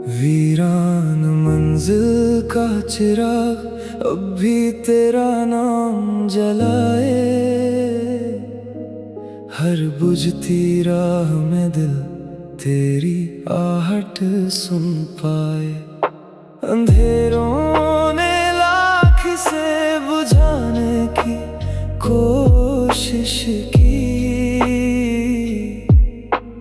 वीरान मंजिल का चिराग अब भी तेरा नाम जलाए। हर बुझती राह में दिल तेरी आहट सुन पाए। अंधेरों ने लाख से बुझाने की कोशिश की।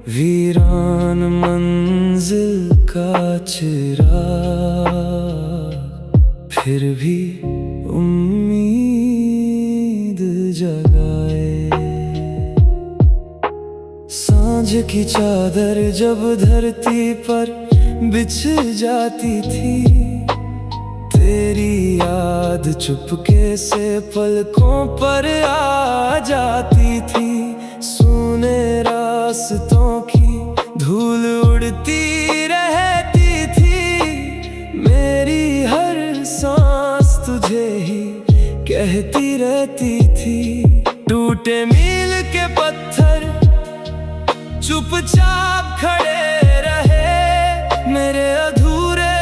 वीरान मंजिल का चिराग फिर भी उम्मीद जगाए। सांझ की चादर जब धरती पर बिछ जाती थी, तेरी याद चुपके से पलकों पर आ जाती थी। सूने रास्तों की धूल उड़ती रहती थी, मेरी हर सांस तुझे ही कहती रहती थी। टूटे मील के पत्थर चुपचाप खड़े रहे, मेरे अधूरे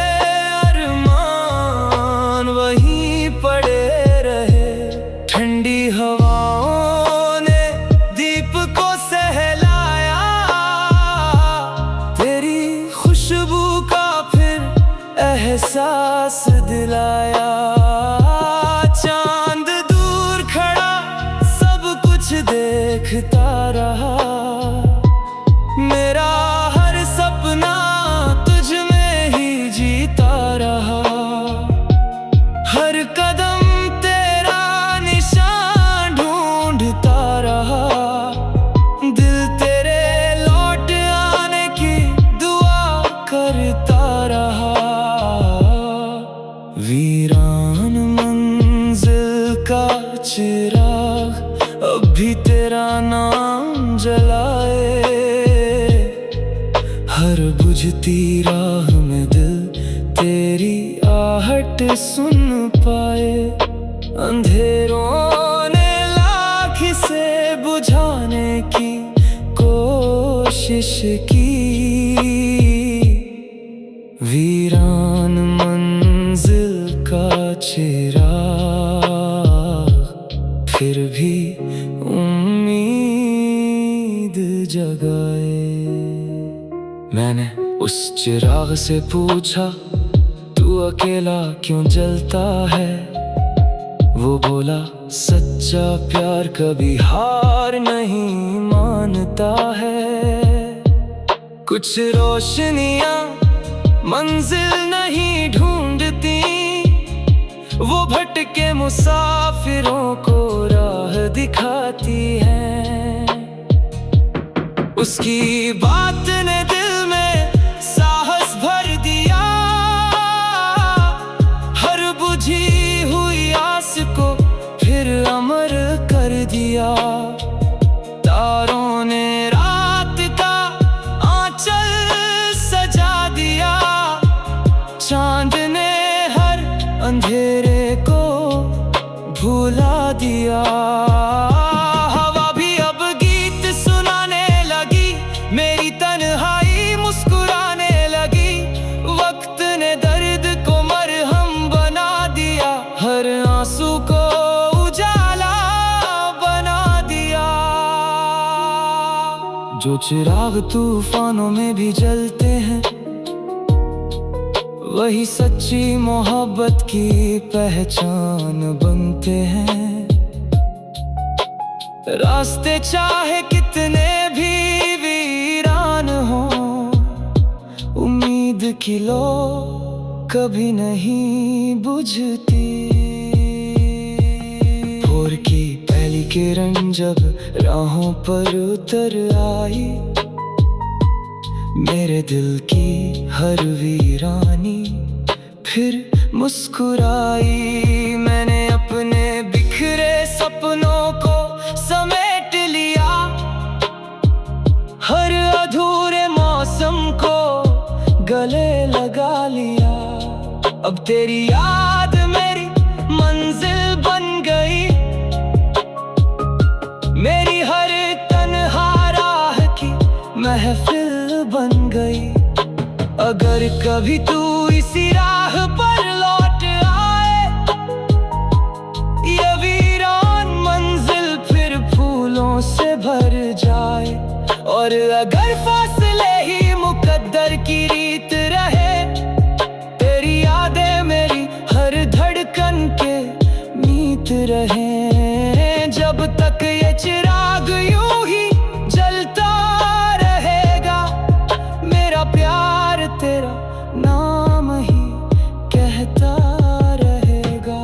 अरमान वहीं पड़े रहे। ठंडी हवाओं ने दीप को सहलाया, तेरी खुशबू का फिर एहसास दिलाया। चांद दूर खड़ा सब कुछ देखता रहा, मेरा हर सपना तुझ में ही जीता रहा। हर कदम तेरा निशान ढूंढता रहा, दिल तेरे लौट आने की दुआ करता रहा। वीरान मंजिल का चिराग अब भी तेरा नाम जलाए। हर बुझती राह में दिल तेरी आहट सुन पाए। अंधेरों ने लाख से बुझाने की कोशिश की। वीरान मंजिल का चिराग फिर भी उम्मीद जगाए। मैंने उस चिराग से पूछा, तू अकेला क्यों जलता है? वो बोला, सच्चा प्यार कभी हार नहीं मानता है। कुछ रोशनियां मंजिल नहीं ढूंढती, वो भटके मुसाफिरों को राह दिखाती हैं। उसकी बात ने दिल में साहस भर दिया, हर बुझी हुई आस को फिर अमर कर दिया। तारों ने रात का आंचल सजा दिया, चांद ने हर अंधेरे को भुला दिया। हवा भी अब गीत सुनाने लगी, मेरी तन्हाई मुस्कुराने लगी। वक्त ने दर्द को मरहम बना दिया, हर आंसू को उजाला बना दिया। जो चिराग तूफानों में भी जलते हैं, वही सच्ची मोहब्बत की पहचान बनते हैं। रास्ते चाहे कितने भी वीरान हो, उम्मीद की लो कभी नहीं बुझती। भोर की पहली किरण जब राहों पर उतर आई, मेरे दिल की हर वीरानी फिर मुस्कुराई। मैंने अपने बिखरे सपनों को समेट लिया, हर अधूरे मौसम को गले लगा लिया। अब तेरी याद मेरी मंजिल बन गई, मेरी हर तन्हा राह की महफिल बन गई। अगर कभी तू इसी राह पर लौट आए, ये वीरान मंजिल फिर फूलों से भर जाए। और अगर फासले ही मुकद्दर की रीत रहे, तेरी यादें मेरी हर धड़कन के मीत रहे। जब तक ये चिराग यूं ही जलता रहेगा, मेरा प्यार तेरा नाम ही कहता रहेगा।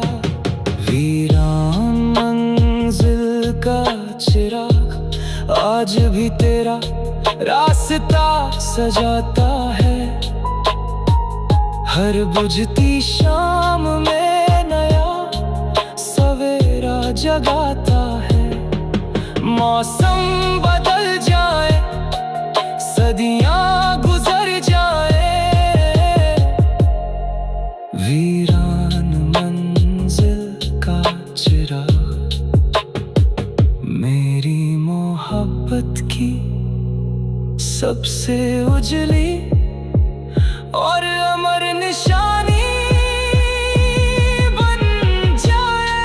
वीरान मंजिल का चिराग आज भी तेरा रास्ता सजाता है, हर बुझती शाम में नया सवेरा जगाता है। मौसम बदल जाए, सदियां गुजर जाए, वीरान मंजिल का चिराग मेरी मोहब्बत की सबसे उजली और अमर निशानी बन जाए।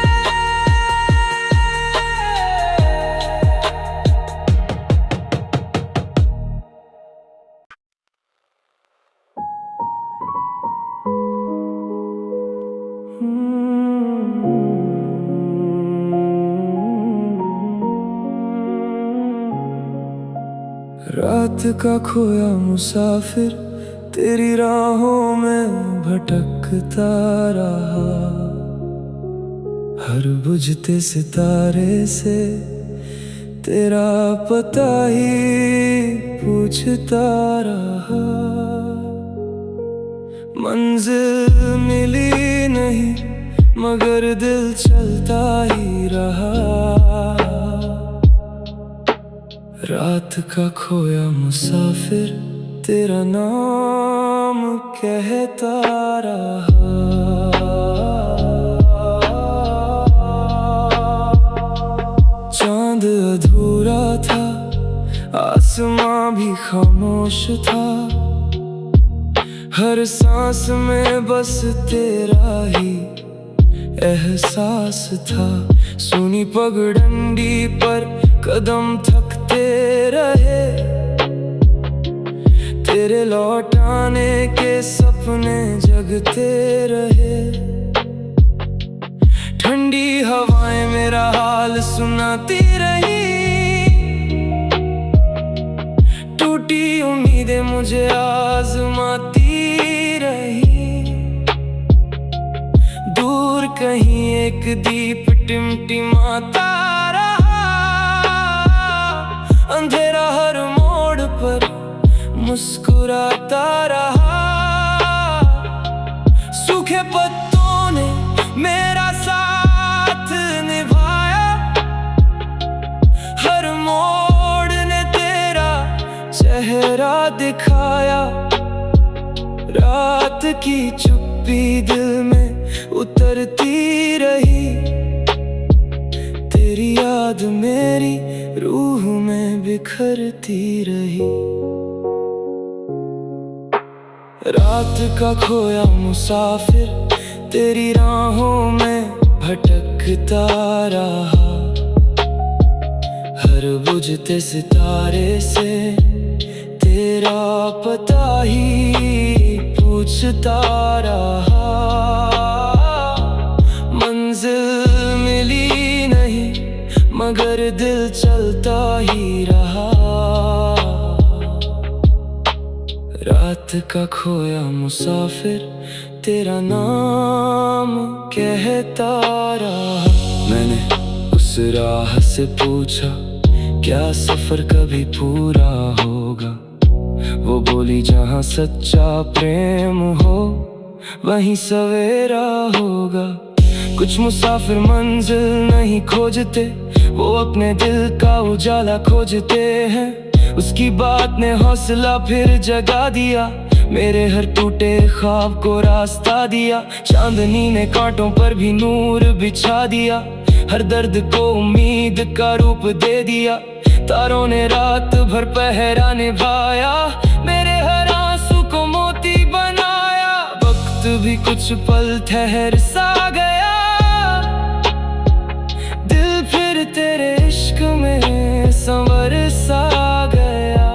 रात का खोया मुसाफिर तेरी राहों में भटकता रहा, हर बुझते सितारे से तेरा पता ही पूछता रहा। मंजिल मिली नहीं मगर दिल चलता ही रहा, रात का खोया मुसाफिर तेरा नाम कहता रहा। चांद अधूरा था, आसमां भी खामोश था, हर सांस में बस तेरा ही एहसास था। सुनी पगडंडी पर कदम थकते रहे, तेरे लौट आने के सपने जगते रहे। ठंडी हवाएं मेरा हाल सुनाती रही, टूटी उम्मीदें मुझे आजमाती रही। दूर कहीं एक दीप टिमटिमाता रहा, अंधेरा हर मोड़ पर मुस्कुराता रहा। सूखे पत्तों ने मेरा साथ निभाया, हर मोड़ ने तेरा चेहरा दिखाया। रात की चुप्पी दिल में उतरती रही, तेरी याद मेरी रूह में बिखरती रही। रात का खोया मुसाफिर तेरी राहों में भटकता रहा, हर बुझते सितारे से तेरा पता ही पूछता रहा। मंजिल मिली नहीं मगर दिल चलता ही रहा, रात का खोया मुसाफिर तेरा नाम कहता रहा। मैंने उस राह से पूछा क्या सफर कभी पूरा होगा, वो बोली जहाँ सच्चा प्रेम हो वहीं सवेरा होगा। कुछ मुसाफिर मंजिल नहीं खोजते, वो अपने दिल का उजाला खोजते हैं। उसकी बात ने हौसला फिर जगा दिया, मेरे हर टूटे ख्वाब को रास्ता दिया। चांदनी ने कांटों पर भी नूर बिछा दिया, हर दर्द को उम्मीद का रूप दे दिया। तारों ने रात भर पहरा निभाया, मेरे हर आंसू को मोती कुछ पल ठहर सा गया, दिल फिर तेरे इश्क में संवर सा गया।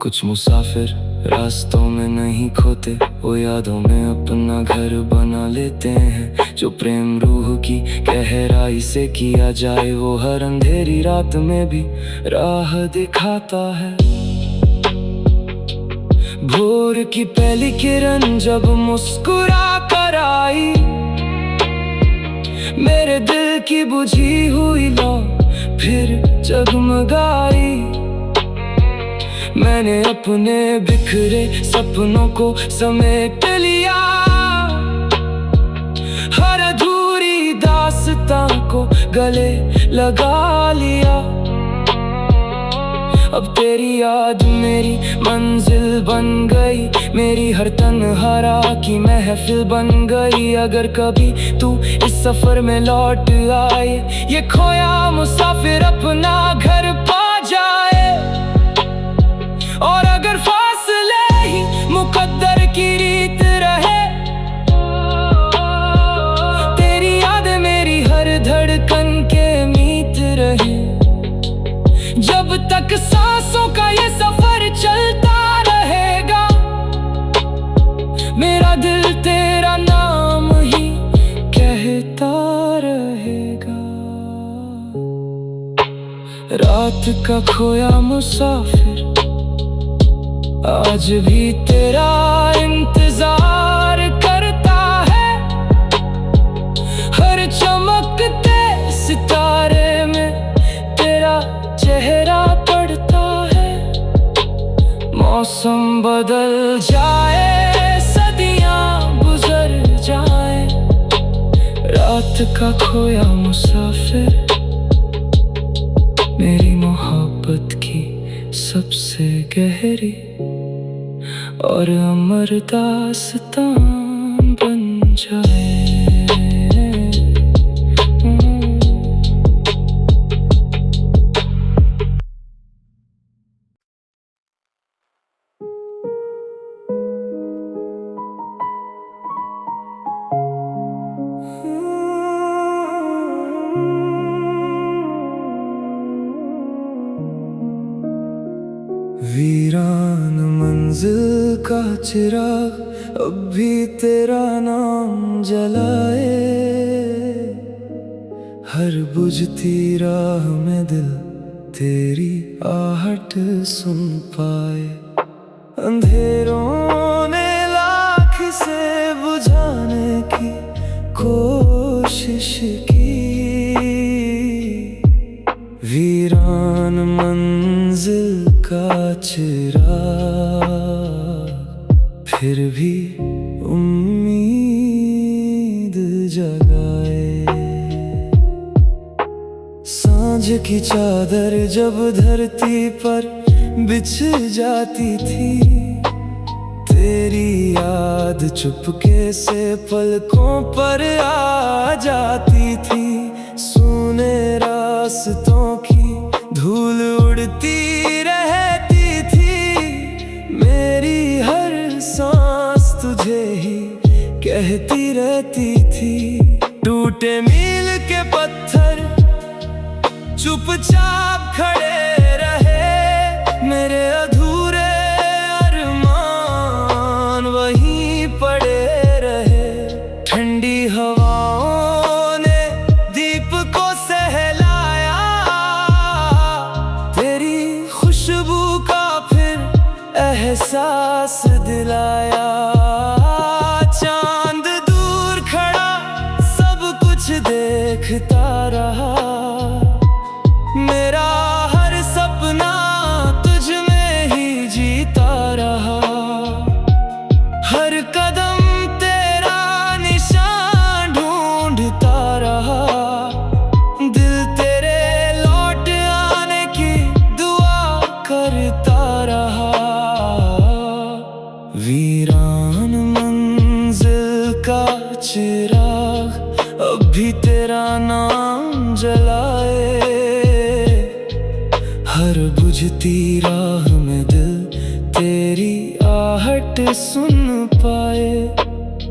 कुछ मुसाफिर रास्तों में नहीं खोते, वो यादों में अपना घर बना लेते हैं। जो प्रेम रूह की गहराई से किया जाए, वो हर अंधेरी रात में भी राह दिखाता है। भोर की पहली किरण जब मुस्कुरा कर आई, मेरे दिल की बुझी हुई लौ फिर जगमगाई। मैंने अपने बिखरे सपनों को समेट लिया, हर अधूरी दास्तां को गले लगा लिया। अब तेरी याद मेरी मंजिल बन गई, मेरी हर तन्हारा की महफिल बन गई। अगर कभी तू इस सफर में लौट आए, ये खोया मुसाफिर अपना घर पा जाए। और अगर फासले ही मुकद्दर की रीत रहे, तेरी याद मेरी हर धड़कन के मीत रहे। जब तक सांसों का ये सफर चलता रहेगा, मेरा दिल तेरा नाम ही कहता रहेगा। रात का खोया मुसाफिर आज भी तेरा इंतजार करता है। हर चमकते सितारे में तेरा चेहरा पड़ता है। मौसम बदल जाए, सदियां गुजर जाए, रात का खोया मुसाफिर मेरी मोहब्बत की सबसे गहरी और अमर दास्तां बन जाए। वीरान मंजिल का चिराग अब भी तेरा नाम जलाए, हर बुझती राह में दिल तेरी आहट सुन पाए। अंधेरों ने लाख से बुझाने की कोशिश की, वीरान मंजिल का चिराग फिर भी उम्मीद जगाए। सांझ की चादर जब धरती पर बिछ जाती थी, तेरी याद चुपके से पलकों पर आ जाती थी। सूने रास्तों की धूल उड़ती रहती थी, मेरी हर सांस तुझे ही कहती रहती थी। टूटे मील के पत्थर चुपचाप खड़े रहे, मेरे अधूरे अरमान वहीं पड़े रहे। ठंडी हवाओं ने दीप को सहलाया, तेरी खुशबू का फिर एहसास दिलाया। चांद दूर खड़ा सब कुछ देखता रहा, मेरा हर सपना तुझ में ही जीता रहा। हर कदम तेरा निशान ढूंढता रहा, दिल तेरे लौट आने की दुआ करता रहा। वीरान मंजिल का चिराग अब भी तेरा नाम जलाए, हर बुझती राह में दिल तेरी आहट सुन पाए।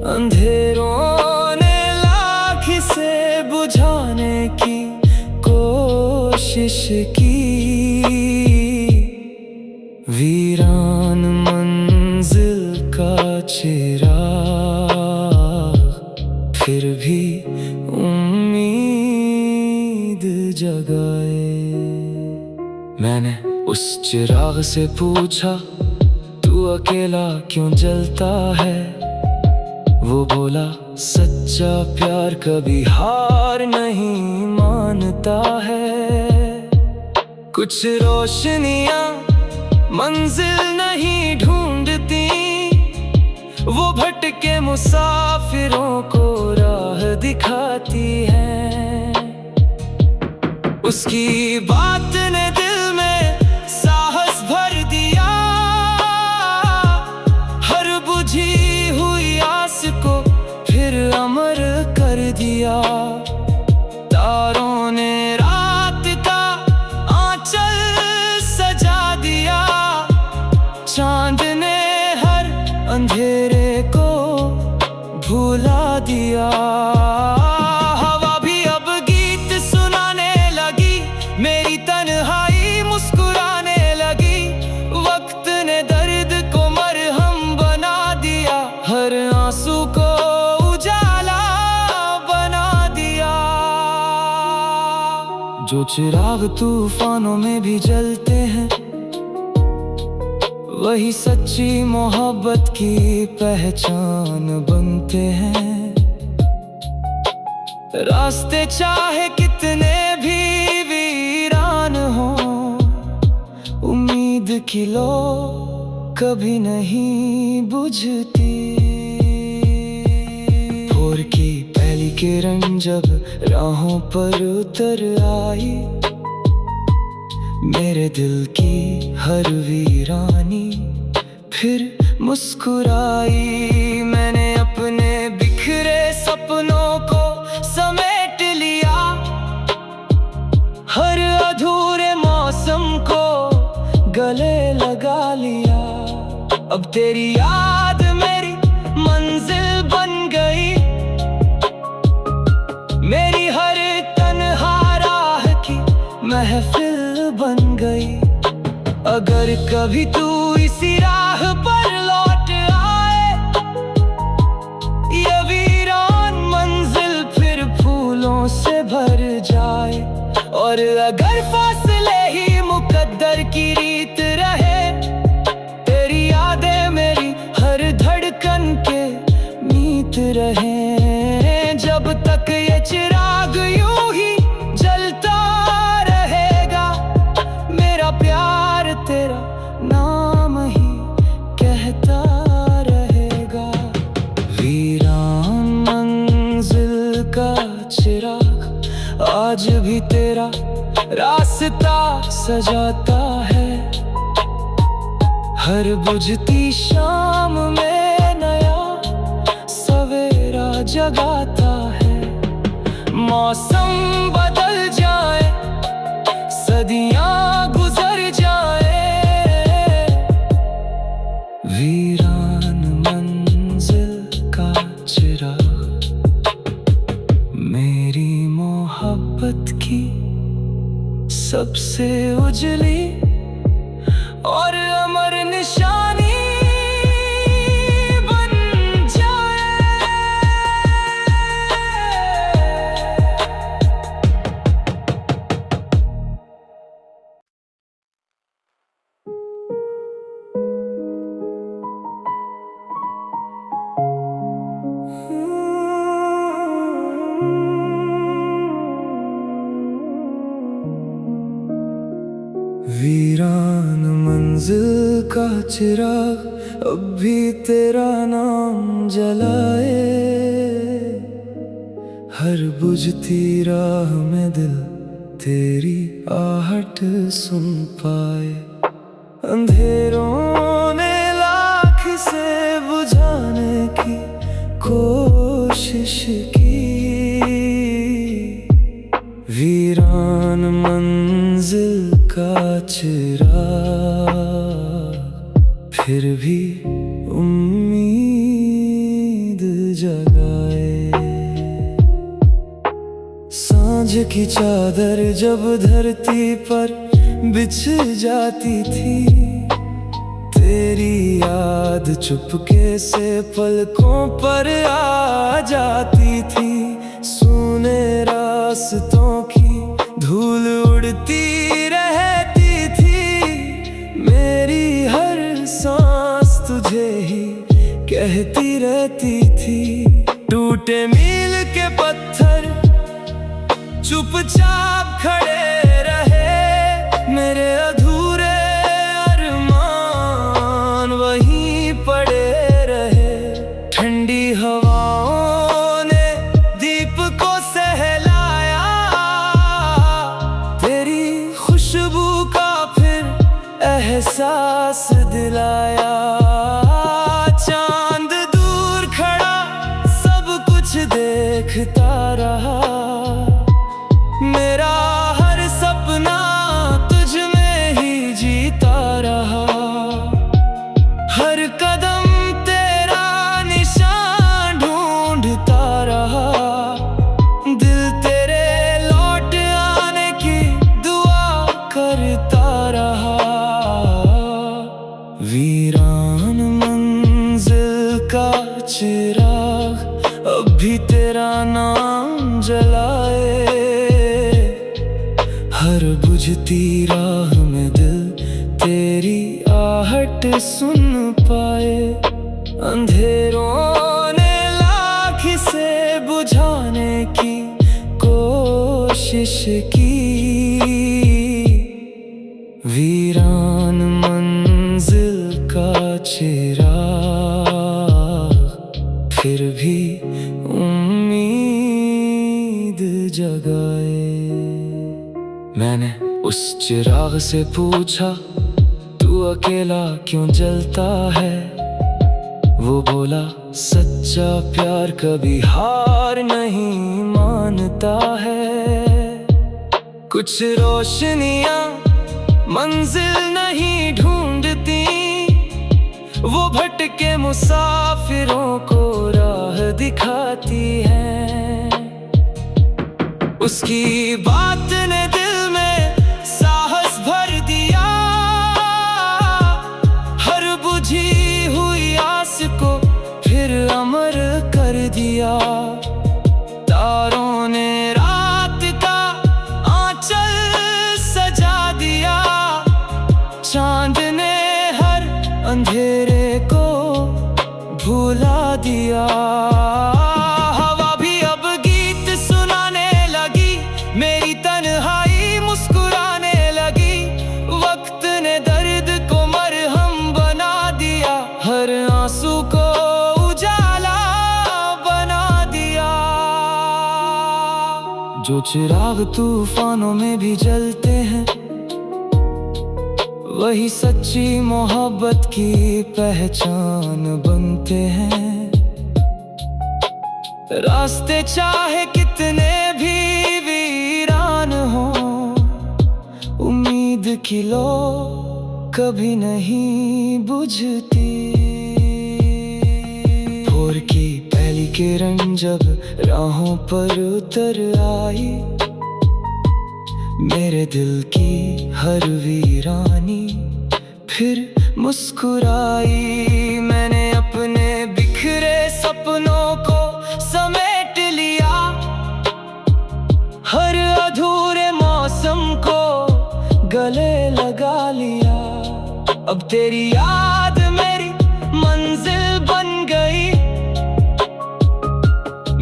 अंधेरों ने लाख से बुझाने की कोशिश की, वीरान मंजिल का चिराग फिर भी उम्मीद जगाए। मैंने उस चिराग से पूछा, तू अकेला क्यों जलता है? वो बोला, सच्चा प्यार कभी हार नहीं मानता है। कुछ रोशनियां मंजिल नहीं ढूंढती, वो भटके मुसाफिरों को राह दिखाती है। उसकी बात ने दिल में साहस भर दिया, हर बुझी हुई आस को फिर अमर कर दिया। तारों ने रात का आंचल सजा दिया, चांद ने हर अंधेरे को भुला दिया। हवा भी अब गीत सुनाने लगी, मेरी तन्हाई मुस्कुराने लगी। वक्त ने दर्द को मरहम बना दिया, हर आंसू को उजाला बना दिया। जो चिराग तूफानों में भी जलते हैं, वही सच्ची मोहब्बत की पहचान बनते हैं। रास्ते चाहे कितने भी वीरान हो, उम्मीद की लो कभी नहीं बुझती। भोर की पहली किरण जब राहों पर उतर आई, मेरे दिल की हर वीरानी फिर मुस्कुराई। मैंने अपने बिखरे सपनों को समेट लिया, हर अधूरे मौसम को गले लगा लिया। अब तेरी याद मेरी मंजिल बन गई, मेरी हर तन्हा राह की महफिल बन गई। अगर कभी तू इसी राह पर लौट आए, ये वीरान मंजिल फिर फूलों से भर जाए। और अगर फासले ही मुकद्दर की रीत रहे, तेरी यादें मेरी हर धड़कन के मीत रहे। जब तक ये चिराग यूं ही जलता रहेगा, मेरा प्यार तेरा नाम ही कहता रहेगा। वीरान मंजिल का चिराग आज भी तेरा रास्ता सजाता है, हर बुझती शाम में नया सवेरा जगाता है। मौसम बदल जाए, सदियां गुजर जाए, वीरान मंजिल का चिराग मेरी मोहब्बत की सबसे उजली और अमर निशानी बन जाए। वीरान मंजिल का चिराग अब भी तेरा नाम जलाए, हर बुझती राह में दिल तेरी आहट सुन पाए। अंधेरों ने लाख से बुझाने की कोशिश की, वीरान मंजिल का चिराग फिर भी उम्मीद जगाए। सांझ की चादर जब धरती पर बिछ जाती थी, तेरी याद चुपके से पलकों पर आ जाती थी। सूने रास्तों की धूल उड़ती रहती थी, मेरी हर सांस तुझे ही कहती रहती थी। टूटे मील के पत्थर चुपचाप खड़े रहे, मेरे अधूरे अरमान वहीं पड़े रहे। ठंडी हवाओं ने दीप को सहलाया, तेरी खुशबू का फिर एहसास दिलाया। चांद दूर खड़ा सब कुछ देखता रहा, मेरा हर सपना तुझ में ही जीता रहा। हर कदम तेरा निशान ढूंढता रहा, दिल तेरे लौट आने की दुआ करता रहा। वीरान मंजिल का चिराग अब भी तेरा नाम जलाए, हर बुझती राह में दिल तेरी आहट सुन पाए। अंधेरों ने लाख से बुझाने की कोशिश की, वीरान मंजिल का चिराग फिर भी उम्मीद जगाए। मैंने उस चिराग से पूछा, तू अकेला क्यों जलता है? वो बोला, सच्चा प्यार कभी हार नहीं मानता है। कुछ रोशनियां मंजिल नहीं ढूंढती, वो भटके मुसाफिरों को राह दिखाती है। उसकी बात ने दिल में साहस भर दिया, हर बुझी हुई आस को फिर अमर कर दिया। तारों ने रात का आंचल सजा दिया, चांद ने हर अंधेरे को भुला दिया। हवा भी अब गीत सुनाने लगी, मेरी तन्हाई मुस्कुराने लगी। वक्त ने दर्द को मरहम बना दिया, हर आंसू को उजाला बना दिया। जो चिराग तूफानों में भी जलते हैं, वही सच्ची मोहब्बत की पहचान बनते हैं। रास्ते चाहे कितने भी वीरान हो, उम्मीद की लो कभी नहीं बुझती। भोर की पहली किरण जब राहों पर उतर आई, मेरे दिल की हर वीरानी फिर मुस्कुराई। मैंने अपने बिखरे सपनों को समेट लिया, हर अधूरे मौसम को गले लगा लिया। अब तेरी याद मेरी मंजिल बन गई,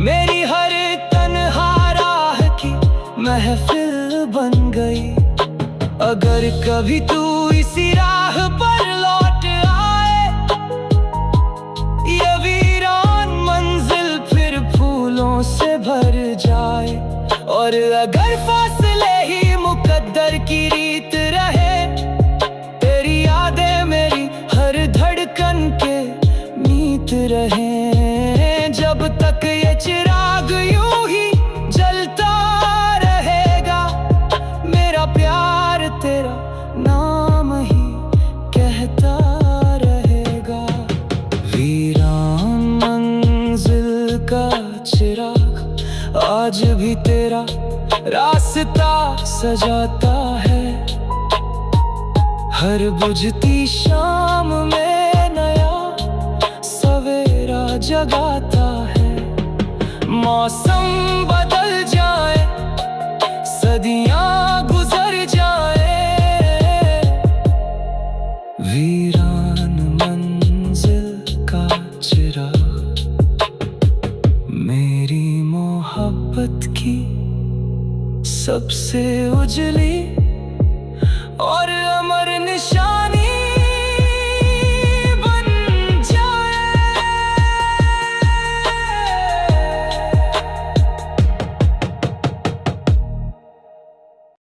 मेरी हर तन्हा राह की महफिल बन गई। अगर कभी तू इसी राह पर लौट आए, ये वीरान मंजिल फिर फूलों से भर जाए। और अगर फासले ही मुकद्दर की रीत रहे, तेरी यादें मेरी हर धड़कन के मीत रहे। जब तक ये चिराग यूं ही जलता रहेगा, मेरा प्यार तेरा नाम ही कहता रहेगा। ही तेरा रास्ता सजाता है। हर बुझती शाम में नया सवेरा जगाता है। मौसम बदल जाए, सदियां गुजर जाए, वीरान मंजिल का चिराग मेरी मोहब्बत की सबसे उजली